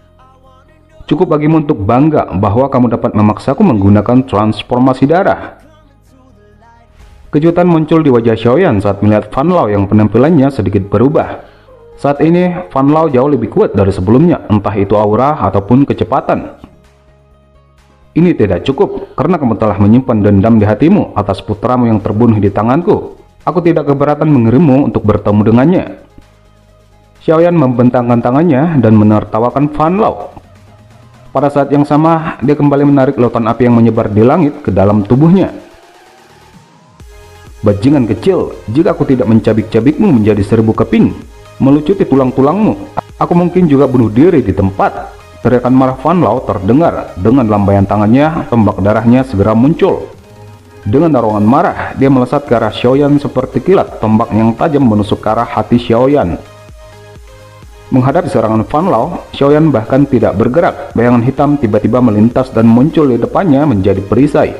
Speaker 1: Cukup bagimu untuk bangga bahwa kamu dapat memaksaku menggunakan transformasi darah. Kejutan muncul di wajah Xiaoyan saat melihat Fan Lao yang penampilannya sedikit berubah. Saat ini Fan Lao jauh lebih kuat dari sebelumnya, entah itu aura ataupun kecepatan. Ini tidak cukup, karena kamu telah menyimpan dendam di hatimu atas putramu yang terbunuh di tanganku. Aku tidak keberatan mengirimmu untuk bertemu dengannya. Xiaoyan membentangkan tangannya dan menertawakan Fan Lao. Pada saat yang sama, dia kembali menarik lautan api yang menyebar di langit ke dalam tubuhnya. Bajingan kecil, jika aku tidak mencabik-cabikmu menjadi 1000 keping, melucuti tulang-tulangmu, aku mungkin juga bunuh diri di tempat. Teriakan marah Fan Lao terdengar. Dengan lambaian tangannya, tombak darahnya segera muncul. Dengan dorongan marah, dia melesat ke arah Xiaoyan seperti kilat tombak yang tajam menusuk ke arah hati Xiaoyan. Menghadapi serangan Fan Lao, Xiaoyan bahkan tidak bergerak. Bayangan hitam tiba-tiba melintas dan muncul di depannya menjadi perisai.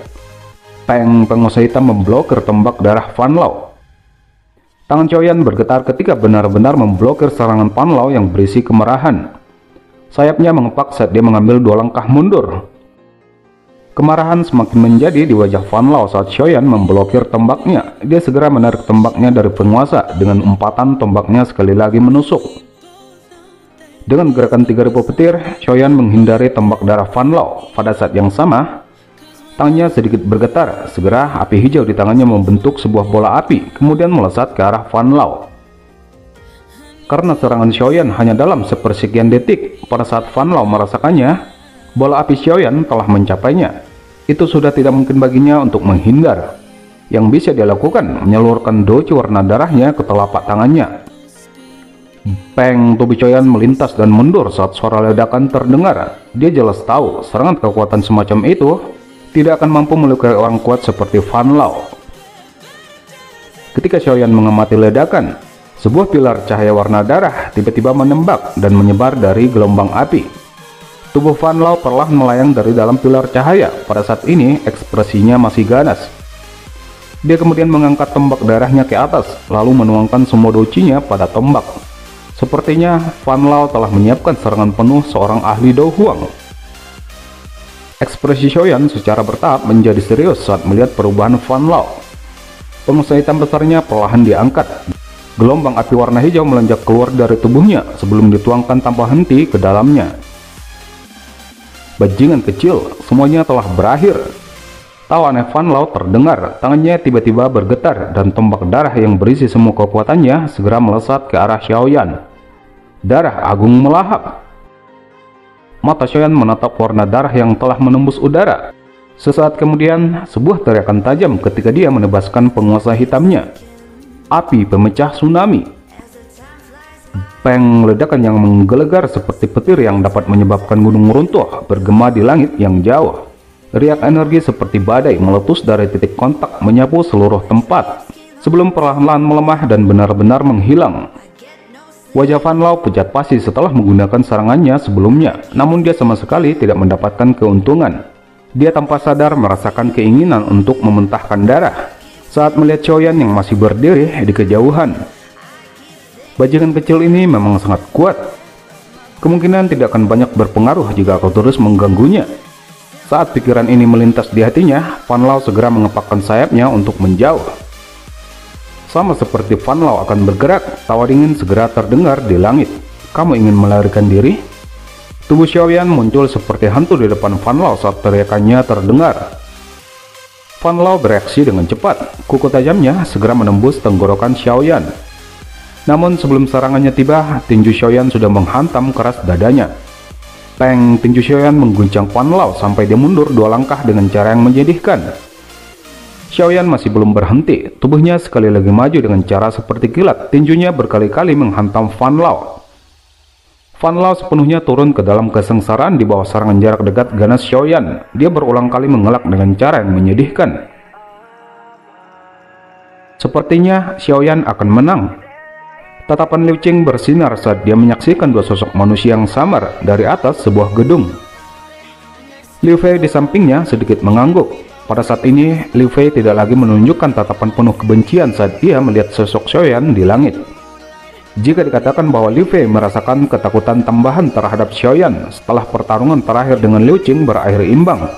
Speaker 1: Peng, penguasa hitam memblokir tombak darah Fan Lao. Tangan Xiaoyan bergetar ketika benar-benar memblokir serangan Fan Lao yang berisi kemarahan. Sayapnya mengepak saat dia mengambil 2 langkah mundur. Kemarahan semakin menjadi di wajah Fan Lao saat Xiaoyan memblokir tombaknya. Dia segera menarik tombaknya dari penguasa dengan umpatan tombaknya sekali lagi menusuk. Dengan gerakan 3000 petir, Xiaoyan menghindari tombak darah Fan Lao. Pada saat yang sama, tangannya sedikit bergetar. Segera api hijau di tangannya membentuk sebuah bola api, kemudian melesat ke arah Fan Lao. Karena serangan Xiaoyan hanya dalam sepersekian detik, pada saat Fan Lao merasakannya, bola api Xiaoyan telah mencapainya. Itu sudah tidak mungkin baginya untuk menghindar. Yang bisa dia lakukan, menyalurkan doji warna darahnya ke telapak tangannya. Peng, tubuh Xiaoyan melintas dan mundur saat suara ledakan terdengar. Dia jelas tahu serangan kekuatan semacam itu tidak akan mampu melukai orang kuat seperti Fan Lao. Ketika Xiaoyan mengamati ledakan, sebuah pilar cahaya warna darah tiba-tiba menembak dan menyebar dari gelombang api. Tubuh Fan Lao perlahan melayang dari dalam pilar cahaya. Pada saat ini ekspresinya masih ganas. Dia kemudian mengangkat tombak darahnya ke atas, lalu menuangkan semua docinya pada tombak. Sepertinya Fan Lao telah menyiapkan serangan penuh seorang ahli Dou Huang. Ekspresi Xiaoyan secara bertahap menjadi serius saat melihat perubahan Fan Lao. Penguasa hitam besarnya perlahan diangkat. Gelombang api warna hijau melonjak keluar dari tubuhnya sebelum dituangkan tanpa henti ke dalamnya. Bajingan kecil, semuanya telah berakhir. Tawa Fan Lao terdengar, tangannya tiba-tiba bergetar dan tombak darah yang berisi semua kekuatannya segera melesat ke arah Xiaoyan. Darah agung melahap. Mata Xiaoyan menatap warna darah yang telah menembus udara. Sesaat kemudian, sebuah teriakan tajam ketika dia menebaskan penguasa hitamnya. Api pemecah tsunami. Peng, ledakan yang menggelegar seperti petir yang dapat menyebabkan gunung runtuh bergema di langit yang jauh. Riak energi seperti badai meletus dari titik kontak menyapu seluruh tempat sebelum perlahan-lahan melemah dan benar-benar menghilang. Wajah Fan Lao pucat pasi setelah menggunakan serangannya sebelumnya, namun dia sama sekali tidak mendapatkan keuntungan. Dia tanpa sadar merasakan keinginan untuk memuntahkan darah saat melihat Xiaoyan yang masih berdiri di kejauhan. Bajingan kecil ini memang sangat kuat. Kemungkinan tidak akan banyak berpengaruh jika aku terus mengganggunya. Saat pikiran ini melintas di hatinya, Fan Lao segera mengepakkan sayapnya untuk menjauh. Sama seperti Fan Lao akan bergerak, tawa dingin segera terdengar di langit. Kamu ingin melarikan diri? Tubuh Xiaoyan muncul seperti hantu di depan Fan Lao saat teriakannya terdengar. Fan Lao bereaksi dengan cepat. Kuku tajamnya segera menembus tenggorokan Xiaoyan. Namun sebelum serangannya tiba, tinju Xiaoyan sudah menghantam keras dadanya. Peng, tinju Xiaoyan mengguncang Fan Lao sampai dia mundur 2 langkah dengan cara yang menyedihkan. Xiaoyan masih belum berhenti, tubuhnya sekali lagi maju dengan cara seperti kilat. Tinjunya berkali-kali menghantam Fan Lao. Fan Lao sepenuhnya turun ke dalam kesengsaraan di bawah serangan jarak dekat ganas Xiaoyan. Dia berulang kali mengelak dengan cara yang menyedihkan. Sepertinya Xiaoyan akan menang. Tatapan Liu Qing bersinar saat dia menyaksikan 2 sosok manusia yang samar dari atas sebuah gedung. Liu Fei di sampingnya sedikit mengangguk. Pada saat ini, Liu Fei tidak lagi menunjukkan tatapan penuh kebencian saat dia melihat sosok Xiaoyan di langit. Jika dikatakan bahwa Liu Fei merasakan ketakutan tambahan terhadap Xiaoyan setelah pertarungan terakhir dengan Liu Qing berakhir imbang.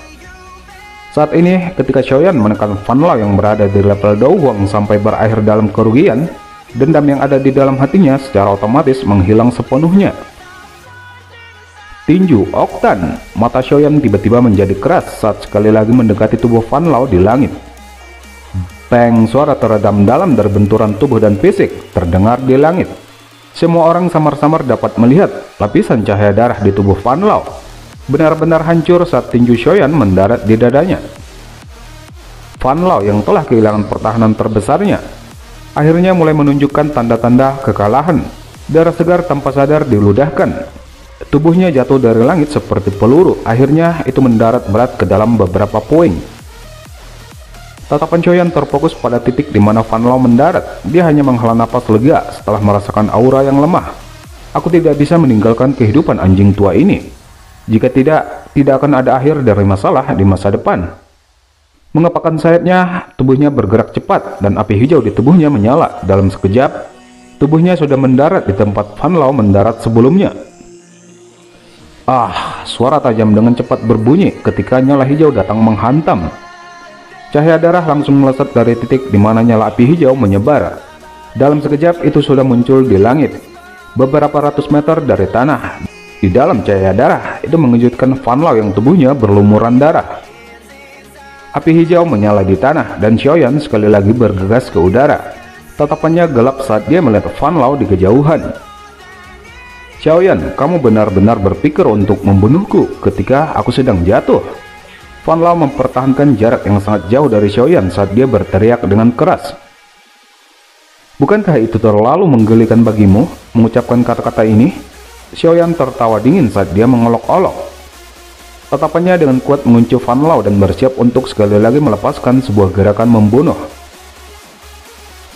Speaker 1: Saat ini, ketika Xiaoyan menekan Fan Lao yang berada di level Dou Huang sampai berakhir dalam kerugian, dendam yang ada di dalam hatinya secara otomatis menghilang sepenuhnya. Tinju Oktan, mata Xiaoyan tiba-tiba menjadi keras saat sekali lagi mendekati tubuh Fan Lao di langit. Peng, suara teredam dalam dari benturan tubuh dan fisik terdengar di langit. Semua orang samar-samar dapat melihat lapisan cahaya darah di tubuh Fan Lao benar-benar hancur saat tinju Xiaoyan mendarat di dadanya. Fan Lao yang telah kehilangan pertahanan terbesarnya akhirnya mulai menunjukkan tanda-tanda kekalahan. Darah segar tanpa sadar diludahkan. Tubuhnya jatuh dari langit seperti peluru. Akhirnya itu mendarat berat ke dalam beberapa puing. Tatapan Xiaoyan terfokus pada titik di mana Fan Lao mendarat. Dia hanya menghela napas lega setelah merasakan aura yang lemah. Aku tidak bisa meninggalkan kehidupan anjing tua ini. Jika tidak akan ada akhir dari masalah di masa depan. Mengepakkan sayapnya, tubuhnya bergerak cepat dan api hijau di tubuhnya menyala. Dalam sekejap, tubuhnya sudah mendarat di tempat Fan Lao mendarat sebelumnya. Suara tajam dengan cepat berbunyi ketika nyala hijau datang menghantam. Cahaya darah langsung melesat dari titik di mana nyala api hijau menyebar. Dalam sekejap itu sudah muncul di langit, beberapa ratus meter dari tanah. Di dalam cahaya darah itu mengejutkan Fan Lao yang tubuhnya berlumuran darah. Api hijau menyala di tanah dan Xiaoyan sekali lagi bergegas ke udara. Tatapannya gelap saat dia melihat Fan Lao di kejauhan. Xiaoyan, kamu benar-benar berpikir untuk membunuhku ketika aku sedang jatuh. Fan Lao mempertahankan jarak yang sangat jauh dari Xiaoyan saat dia berteriak dengan keras. Bukankah itu terlalu menggelikan bagimu mengucapkan kata-kata ini? Xiaoyan tertawa dingin saat dia mengolok-olok. Tatapannya dengan kuat mengunci Fan Lao dan bersiap untuk sekali lagi melepaskan sebuah gerakan membunuh.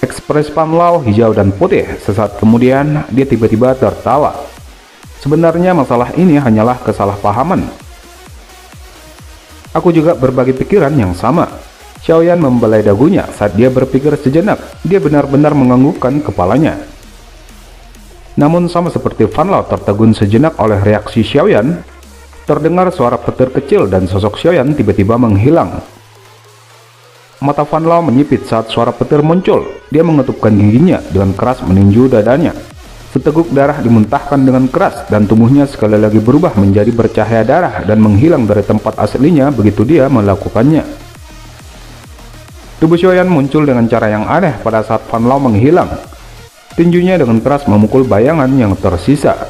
Speaker 1: Ekspres Fan Lao hijau dan putih. Sesaat kemudian dia tiba-tiba tertawa. Sebenarnya masalah ini hanyalah kesalahpahaman. Aku juga berbagi pikiran yang sama. Xiaoyan membelai dagunya saat dia berpikir sejenak. Dia benar-benar menganggukkan kepalanya. Namun sama seperti Fan Lao tertegun sejenak oleh reaksi Xiaoyan, terdengar suara petir kecil dan sosok Xiaoyan tiba-tiba menghilang. Mata Fan Lao menyipit saat suara petir muncul. Dia mengetupkan giginya dengan keras meninju dadanya. Seteguk darah dimuntahkan dengan keras dan tubuhnya sekali lagi berubah menjadi bercahaya darah dan menghilang dari tempat aslinya begitu dia melakukannya. Tubuh Xiaoyan muncul dengan cara yang aneh pada saat Fan Lao menghilang. Tinjunya dengan keras memukul bayangan yang tersisa.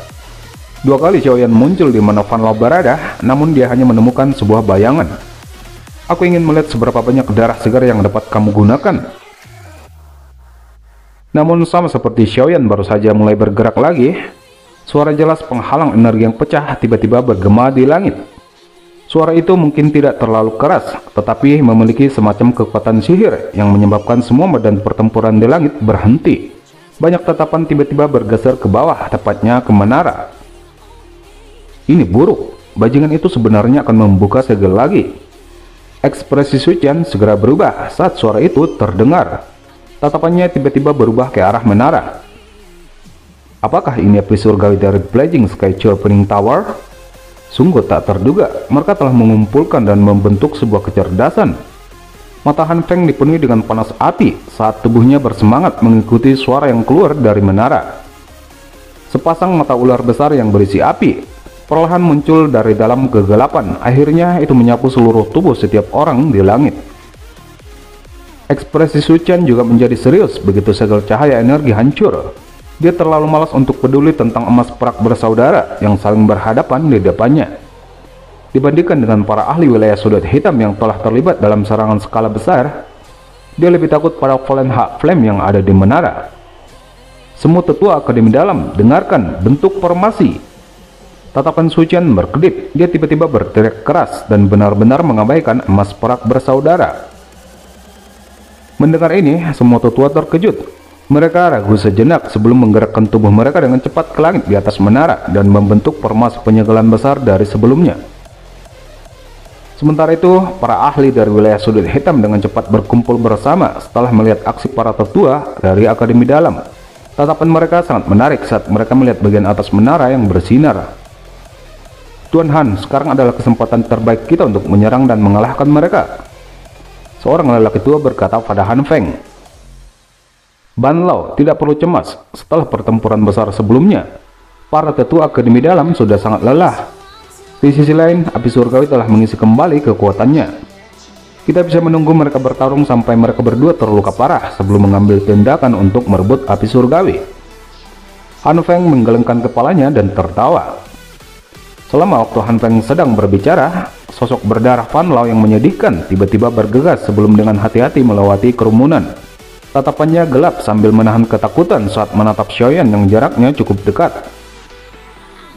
Speaker 1: 2 kali Xiaoyan muncul di mana Fan Lao berada, namun dia hanya menemukan sebuah bayangan. Aku ingin melihat seberapa banyak darah segar yang dapat kamu gunakan. Namun sama seperti Xiaoyan baru saja mulai bergerak lagi, suara jelas penghalang energi yang pecah tiba-tiba bergema di langit. Suara itu mungkin tidak terlalu keras, tetapi memiliki semacam kekuatan sihir yang menyebabkan semua medan pertempuran di langit berhenti. Banyak tatapan tiba-tiba bergeser ke bawah, tepatnya ke menara. Ini buruk, bajingan itu sebenarnya akan membuka segel lagi. Ekspresi Sucian segera berubah saat suara itu terdengar. Tatapannya tiba-tiba berubah ke arah menara. Apakah ini api surgawi dari Blazing Sky Sharpening Tower? Sungguh tak terduga, mereka telah mengumpulkan dan membentuk sebuah kecerdasan. Mata Han Feng dipenuhi dengan panas api saat tubuhnya bersemangat mengikuti suara yang keluar dari menara. Sepasang mata ular besar yang berisi api perlahan muncul dari dalam kegelapan. Akhirnya itu menyapu seluruh tubuh setiap orang di langit. Ekspresi Sucian juga menjadi serius begitu segel cahaya energi hancur. Dia terlalu malas untuk peduli tentang emas perak bersaudara yang saling berhadapan di depannya. Dibandingkan dengan para ahli wilayah sudut hitam yang telah terlibat dalam serangan skala besar, dia lebih takut pada Fallen Hawk Flame yang ada di menara. Semua tetua Akademi Dalam, dengarkan bentuk formasi. Tatapan Sucian berkedip, dia tiba-tiba berteriak keras dan benar-benar mengabaikan emas perak bersaudara. Mendengar ini, semua tetua terkejut. Mereka ragu sejenak sebelum menggerakkan tubuh mereka dengan cepat ke langit di atas menara dan membentuk formasi penyegelan besar dari sebelumnya. Sementara itu, para ahli dari wilayah sudut hitam dengan cepat berkumpul bersama setelah melihat aksi para tetua dari Akademi Dalam. Tatapan mereka sangat menarik saat mereka melihat bagian atas menara yang bersinar. Tuan Han, sekarang adalah kesempatan terbaik kita untuk menyerang dan mengalahkan mereka. Seorang lelaki tua berkata pada Han Feng. Ban Lao tidak perlu cemas, setelah pertempuran besar sebelumnya, para tetua Akademi Dalam sudah sangat lelah. Di sisi lain, api surgawi telah mengisi kembali kekuatannya. Kita bisa menunggu mereka bertarung sampai mereka berdua terluka parah sebelum mengambil tindakan untuk merebut api surgawi. Han Feng menggelengkan kepalanya dan tertawa. Selama waktu Han Feng sedang berbicara, sosok berdarah Van Lao yang menyedihkan tiba-tiba bergegas sebelum dengan hati-hati melewati kerumunan. Tatapannya gelap sambil menahan ketakutan saat menatap Xiaoyan yang jaraknya cukup dekat.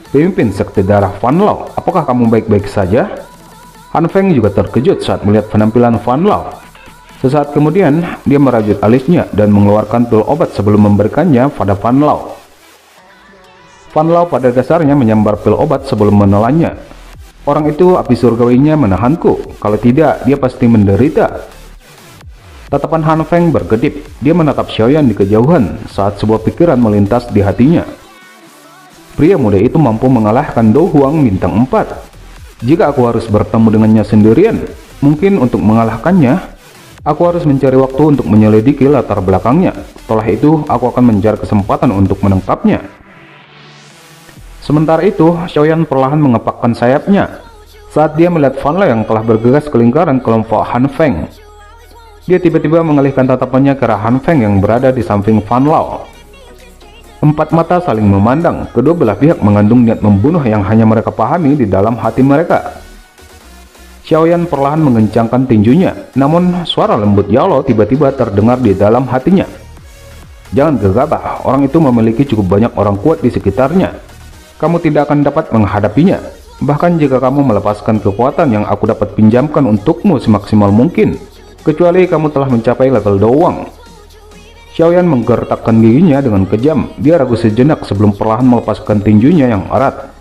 Speaker 1: Pemimpin sekte darah Van Lao, apakah kamu baik-baik saja? Han Feng juga terkejut saat melihat penampilan Van Lao. Sesaat kemudian, dia merajut alisnya dan mengeluarkan pil obat sebelum memberikannya pada Van Lao. Van Lao pada dasarnya menyambar pil obat sebelum menelannya. Orang itu api surgawinya menahanku, kalau tidak dia pasti menderita. Tatapan Han Feng berkedip, dia menatap Xiaoyan di kejauhan saat sebuah pikiran melintas di hatinya. Pria muda itu mampu mengalahkan Do Huang bintang 4. Jika aku harus bertemu dengannya sendirian, mungkin untuk mengalahkannya, aku harus mencari waktu untuk menyelidiki latar belakangnya. Setelah itu, aku akan mencari kesempatan untuk menangkapnya. Sementara itu, Xiaoyan perlahan mengepakkan sayapnya saat dia melihat Van Lao yang telah bergegas ke lingkaran kelompok Han Feng. Dia tiba-tiba mengalihkan tatapannya ke arah Han Feng yang berada di samping Van Lao. Empat mata saling memandang, kedua belah pihak mengandung niat membunuh yang hanya mereka pahami di dalam hati mereka. Xiaoyan perlahan mengencangkan tinjunya, namun suara lembut Yao tiba-tiba terdengar di dalam hatinya. Jangan gegabah, orang itu memiliki cukup banyak orang kuat di sekitarnya. Kamu tidak akan dapat menghadapinya. Bahkan jika kamu melepaskan kekuatan yang aku dapat pinjamkan untukmu semaksimal mungkin, kecuali kamu telah mencapai level Do Huang. Xiaoyan menggertakkan giginya dengan kejam. Dia ragu sejenak sebelum perlahan melepaskan tinjunya yang erat.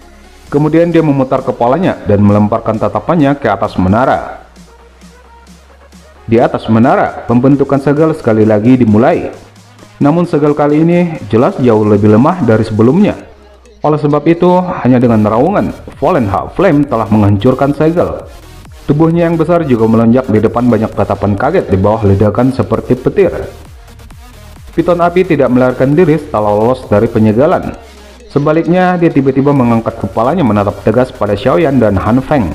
Speaker 1: Kemudian dia memutar kepalanya dan melemparkan tatapannya ke atas menara. Di atas menara, pembentukan segel sekali lagi dimulai. Namun segel kali ini jelas jauh lebih lemah dari sebelumnya. Oleh sebab itu, hanya dengan raungan, Fallen Hawk Flame telah menghancurkan segel. Tubuhnya yang besar juga melonjak di depan banyak tatapan kaget di bawah ledakan seperti petir. Piton api tidak melarikan diri setelah lolos dari penyegalan. Sebaliknya, dia tiba-tiba mengangkat kepalanya menatap tegas pada Xiaoyan dan Han Feng.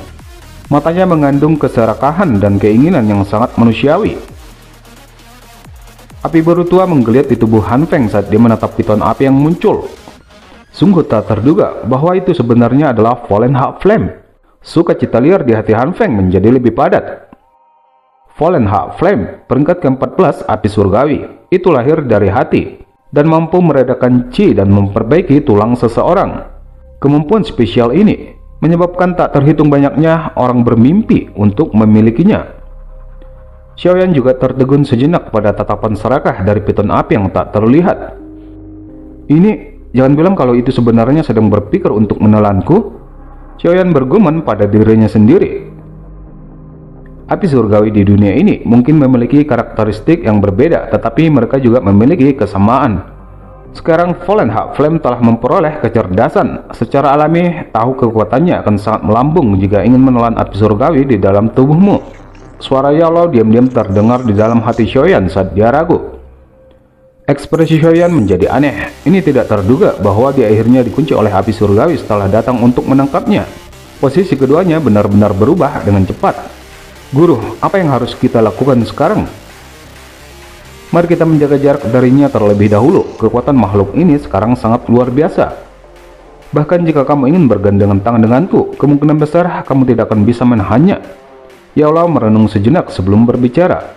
Speaker 1: Matanya mengandung keserakahan dan keinginan yang sangat manusiawi. Api baru tua menggeliat di tubuh Han Feng saat dia menatap piton api yang muncul. Sungguh tak terduga bahwa itu sebenarnya adalah Fallen Hawk Flame. Sukacita liar di hati Han Feng menjadi lebih padat. Fallen Hawk Flame, peringkat ke-14 api surgawi, itu lahir dari hati dan mampu meredakan chi dan memperbaiki tulang seseorang. Kemampuan spesial ini menyebabkan tak terhitung banyaknya orang bermimpi untuk memilikinya. Xiaoyan juga tertegun sejenak pada tatapan serakah dari piton api yang tak terlihat. Ini, jangan bilang kalau itu sebenarnya sedang berpikir untuk menelanku. Xiaoyan bergumam pada dirinya sendiri. Api surgawi di dunia ini mungkin memiliki karakteristik yang berbeda, tetapi mereka juga memiliki kesamaan. Sekarang Fallen Heart Flame telah memperoleh kecerdasan. Secara alami, tahu kekuatannya akan sangat melambung jika ingin menelan api surgawi di dalam tubuhmu. Suara Yalo diam-diam terdengar di dalam hati Xiaoyan saat dia ragu. Ekspresi Xiaoyan menjadi aneh. Ini tidak terduga bahwa dia akhirnya dikunci oleh api surgawi setelah datang untuk menangkapnya. Posisi keduanya benar-benar berubah dengan cepat. Guru, apa yang harus kita lakukan sekarang? Mari kita menjaga jarak darinya terlebih dahulu. Kekuatan makhluk ini sekarang sangat luar biasa. Bahkan jika kamu ingin bergandengan tangan denganku, kemungkinan besar kamu tidak akan bisa menahannya. Yalo merenung sejenak sebelum berbicara.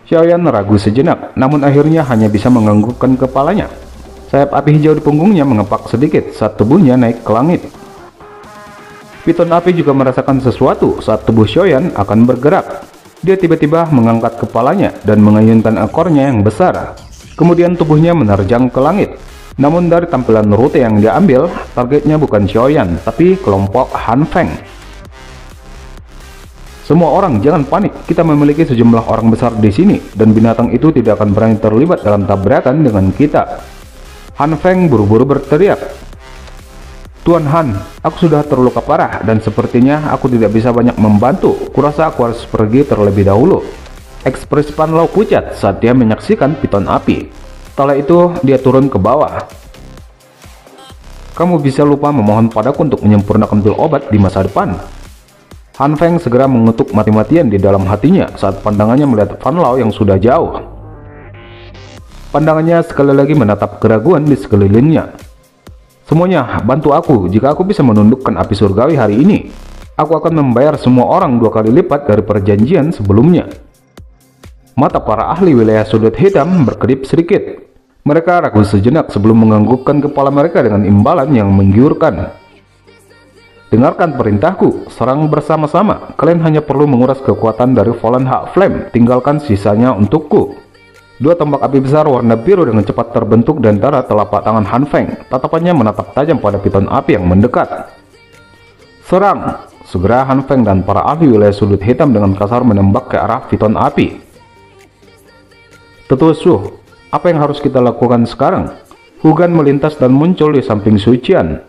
Speaker 1: Xiaoyan ragu sejenak, namun akhirnya hanya bisa menganggukkan kepalanya. Sayap api hijau di punggungnya mengepak sedikit saat tubuhnya naik ke langit. Piton api juga merasakan sesuatu saat tubuh Xiaoyan akan bergerak. Dia tiba-tiba mengangkat kepalanya dan mengayunkan ekornya yang besar. Kemudian tubuhnya menerjang ke langit. Namun dari tampilan rute yang dia ambil, targetnya bukan Xiaoyan, tapi kelompok Han Feng. Semua orang jangan panik, kita memiliki sejumlah orang besar di sini, dan binatang itu tidak akan berani terlibat dalam tabrakan dengan kita. Han Feng buru-buru berteriak. Tuan Han, aku sudah terluka parah dan sepertinya aku tidak bisa banyak membantu. Kurasa aku harus pergi terlebih dahulu. Ekspresi Pan Lao pucat saat dia menyaksikan piton api. Setelah itu, dia turun ke bawah. Kamu bisa lupa memohon padaku untuk menyempurnakan pil obat di masa depan. Han Feng segera mengutuk mati-matian di dalam hatinya saat pandangannya melihat Fan Lao yang sudah jauh. Pandangannya sekali lagi menatap keraguan di sekelilingnya. Semuanya, bantu aku. Jika aku bisa menundukkan api surgawi hari ini, aku akan membayar semua orang 2 kali lipat dari perjanjian sebelumnya. Mata para ahli wilayah sudut hitam berkedip sedikit. Mereka ragu sejenak sebelum menganggukkan kepala mereka dengan imbalan yang menggiurkan. Dengarkan perintahku, serang bersama-sama. Kalian hanya perlu menguras kekuatan dari Fallen Heart Flame, tinggalkan sisanya untukku. 2 tombak api besar warna biru dengan cepat terbentuk di antara telapak tangan Han Feng. Tatapannya menatap tajam pada piton api yang mendekat. Serang! Segera Han Feng dan para ahli wilayah sudut hitam dengan kasar menembak ke arah piton api. Tetua Su, apa yang harus kita lakukan sekarang? Hugan melintas dan muncul di samping Su Qian.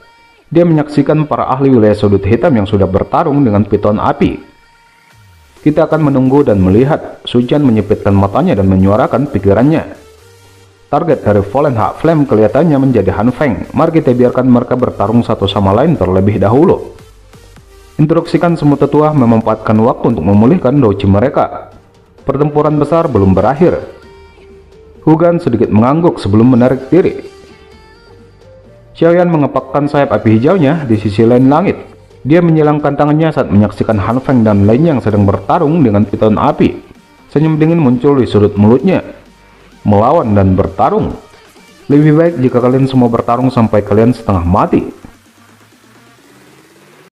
Speaker 1: Dia menyaksikan para ahli wilayah sudut hitam yang sudah bertarung dengan piton api. Kita akan menunggu dan melihat. Su Qian menyipitkan matanya dan menyuarakan pikirannya. Target dari Fallen Heart Flame kelihatannya menjadi Han Feng. Mari kita biarkan mereka bertarung satu sama lain terlebih dahulu. Instruksikan semua tetua memanfaatkan waktu untuk memulihkan doji mereka. Pertempuran besar belum berakhir. Hugan sedikit mengangguk sebelum menarik diri. Xiaoyan mengepakkan sayap api hijaunya di sisi lain langit. Dia menyilangkan tangannya saat menyaksikan Han Feng dan lainnya yang sedang bertarung dengan piton api. Senyum dingin muncul di sudut mulutnya. Melawan dan bertarung. Lebih baik jika kalian semua bertarung sampai kalian setengah mati.